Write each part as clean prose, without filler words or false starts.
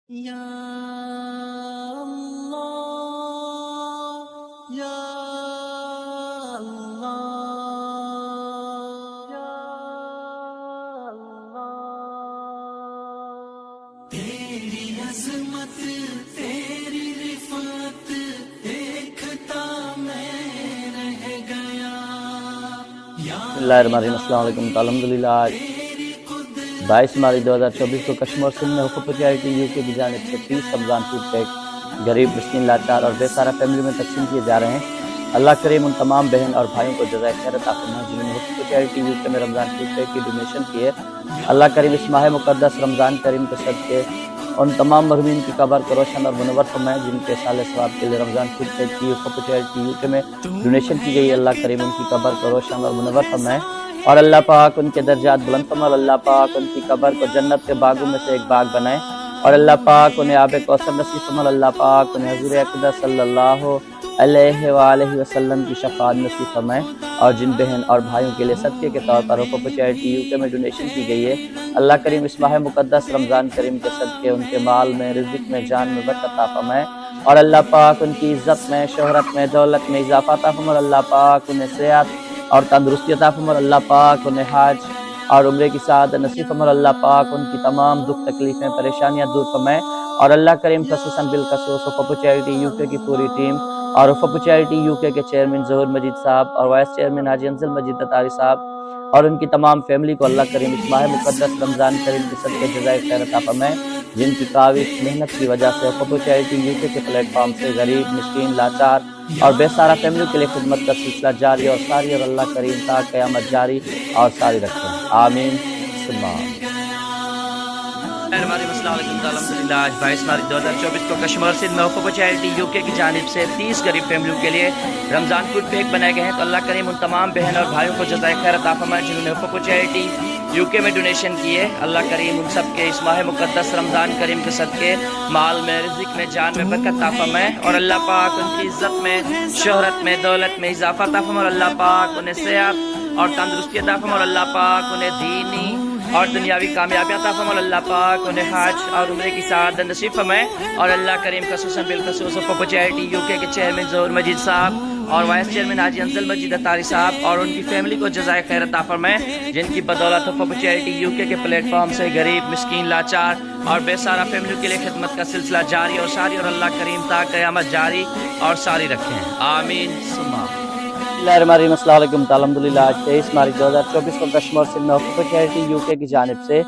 یا اللہ یا اللہ یا اللہ تیری عظمت تیری رفعت دیکھتا میں رہ گیا بسم اللہ الرحمن الرحیم۔ السلام علیکم۔ الحمدللہ آج 22 مارچ 2024 کو کشمیر سندھ میں حقوق چیریٹی یو کے کی جانب سے 30 رمضان فوڈ پیک غریب مسکین لاچار اور بے سہارا فیملی میں تقسیم کیے جا رہے ہیں۔ اللہ کریم ان تمام بہن اور بھائیوں کو جزائے خیر عطا فرمائے جنہوں نے حقوق چیریٹی یو کے میں رمضان فوڈ پیک کی ڈونیشن کی ہے۔ اللہ کریم اس ماہ مقدس رمضان کریم کے صدقے ان تمام مرحومین کی قبر کو روشن اور منور فرمائے جن کے سال ثواب کے لیے رمضان فوڈ پیک کی حقوق چیریٹی یو کے میں ڈونیشن کی گئی ہے۔ اللہ کریم ان کی قبر کو روشن اور منور فرمائے اور اللہ پاک ان کے درجات بلند فرمائے۔ اللہ پاک ان کی قبر کو جنت کے باغوں میں سے ایک باغ بنائے اور اللہ پاک انہیں آب کوثر نصیب فرمائے۔ اللہ پاک انہیں حضور اقدس صلی اللہ علیہ وآلہ وسلم کی شفاعت نصیب فرمائے اور جن بہن اور بھائیوں کے لیے صدقے کے طور پر حقوق چیریٹی یو کے میں ڈونیشن کی گئی ہے، اللہ کریم اس ماہ مقدس رمضان کریم کے صدقے ان کے مال میں، رزق میں، جان میں برکت عطا فرمائے اور اللہ پاک ان کی عزت میں، شہرت میں، دولت میں اضافہ عطا فرمائے اور اللہ پاک انہیں صحت اور تندرستی عطا فرمائے اور اللہ پاک انہیں حج اور عمرے کی سعادت نصیب فرمائے اور اللہ پاک ان کی تمام دکھ تکلیفیں پریشانیاں دور فرمائے اور اللہ کریم خصوصاً بالخصوص حقوق چیریٹی یو کے کی پوری ٹیم اور حقوق چیریٹی یو کے چیئرمین ظہور مجید صاحب اور وائس چیئرمین حاجی انزل مجید اتاری صاحب اور ان کی تمام فیملی کو اللہ کریم اس ماہ مقدس رمضان کریم کے صدقے جزائے خیر عطا فرمائے جن کی کاوش محنت کی وجہ سے حقوق چیریٹی یو کے پلیٹ فارم سے غریب مسکین لاچار اور بے سہارا فیملی کے لیے خدمت کا سلسلہ جاری اور ساری اور اللہ کریم تا قیامت جاری اور ساری رکھیں، آمین ثم آمین۔ السلام علیکم۔ الحمدللہ آج 22 مارچ 2024 کو کشمیر سندھ میں حقوق چیریٹی یو کے کی جانب سے 30 غریب فیملیوں کے لیے رمضان فوڈ پیک بنائے گئے ہیں تو اللہ کریم ان تمام بہن اور بھائیوں کو جزائے خیر عطا فرمائے جنہوں نے حقوق چیریٹی یو کے میں ڈونیشن کی ہے۔ اللہ کریم ان سب کے اس ماہ مقدس رمضان کریم کے صدقے مال میں، رزق میں، جان میں برکت عطا فرمائے اور اللہ پاک ان کی عزت میں، شہرت میں، دولت میں اضافہ عطا فرمائے اور اللہ پاک انہیں صحت اور تندرستی عطا فرمائے اور اللہ پاک انہیں دینی اور دنیاوی کامیابیاں عطا فرمائے اور اللہ پاک انہیں حج اور عمرے کی سعادت نصیب فرمائے اور اللہ کریم خصوصاً بالخصوص حقوق چیریٹی یو کے چیئرمین ظہور مجید صاحب اور وائس چیئرمین حاجی انزل مجید اتاری صاحب اور ان کی فیملی کو جزائے خیر عطا فرمائے جن کی بدولت حقوق چیریٹی یو کے پلیٹ فارم سے غریب مسکین لاچار اور بے سہارا فیملیوں کے لیے خدمت کا سلسلہ جاری اور ساری اور اللہ کریم تا قیامت جاری اور ساری رکھیں، آمین ثم آمین۔ بسم اللہ الرحمن الرحیم۔ السلام علیکم۔ الحمدللہ آج 23 مارچ 2024 کو کشمیر سندھ میں حقوق چیریٹی یو کے کی جانب سے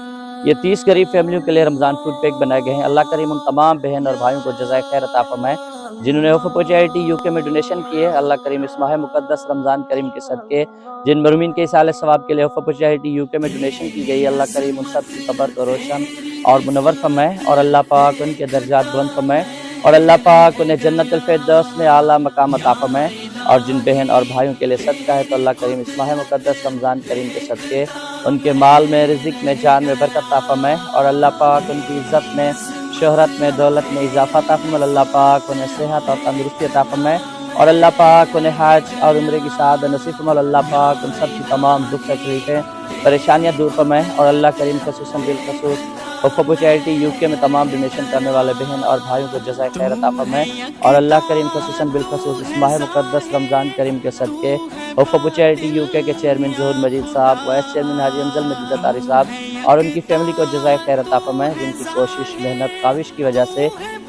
یہ 30 غریب فیملیوں کے لیے رمضان فوڈ پیک بنائے گئے ہیں۔ اللہ کریم ان تمام بہن اور بھائیوں کو جزائے خیر عطا فرمائے جنہوں نے حقوق چیریٹی یو کے میں ڈونیشن کی ہے۔ اللہ کریم اس ماہ مقدس رمضان کریم کے صدقے جن مرحومین کے سال ثواب کے لیے حقوق چیریٹی یو کے میں ڈونیشن کی گئی ہے، اللہ کریم ان سب کی قبر کو روشن اور منور فرمائے اور اللہ پاک ان کے درجات بلند فرمائے اور اللہ پاک انہیں جنت الفردوس میں اعلیٰ مقام عطا فرمائے اور جن بہن اور بھائیوں کے لیے صدقہ ہے تو اللہ کریم اس ماہ مقدس رمضان کریم کے صدقے ان کے مال میں، رزق میں، جان میں برکت عطا فرمائے اور اللہ پاک ان کی عزت میں، شہرت میں، دولت میں اضافہ عطا فرمائے، اللہ پاک انہیں صحت اور تندرستی عطا فرمائے اور اللہ پاک انہیں حج اور عمرے کی سعادت نصیب فرمائے اور اللہ پاک ان سب کی تمام دکھ تکلیفیں پریشانیاں دور فرمائے اور اللہ کریم خصوصاً بالخصوص حقوق چیریٹی یو کے میں تمام ڈونیشن کرنے والے بہن اور بھائیوں کو جزائے خیر عطا فرمائے اور اللہ کریم خصوصاً بالخصوص اس ماہ مقدس رمضان کریم کے صدقے حقوق چیریٹی یو کے چیئرمین ظہور مجید صاحب، وائس چیئرمین حاجی انزل مجید اتاری صاحب اور ان کی فیملی کو جزائے خیر عطا فرمائے جن کی کوشش، محنت، کاوش کی وجہ سے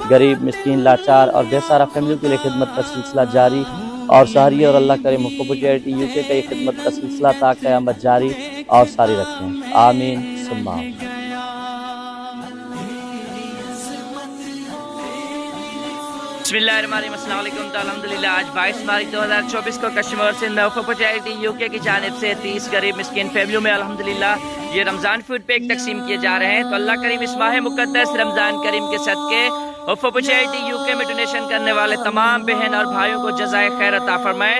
غریب مسکین لاچار اور بے سہارا فیملیوں کے لیے خدمت کا سلسلہ جاری اور ساری اور اللہ کریم حقوق چیریٹی یو کے یہ خدمت کا سلسلہ تا قیامت جاری اور ساری رکھیں، آمین ثم آمین۔ بسم اللہ الرحمن الرحیم۔ السلام علیکم۔ الحمدللہ آج 22 مارچ 2024 کو کشمیر سندھ میں حقوق چیریٹی یو کے کی جانب سے 30 غریب مسکین فیملیوں میں الحمدللہ یہ رمضان فوڈ پیک تقسیم کیے جا رہے ہیں تو اللہ کریم اس ماہ مقدس رمضان کریم کے صدقے حقوق چیریٹی یو کے میں ڈونیشن کرنے والے تمام بہن اور بھائیوں کو جزائے خیر عطا فرمائے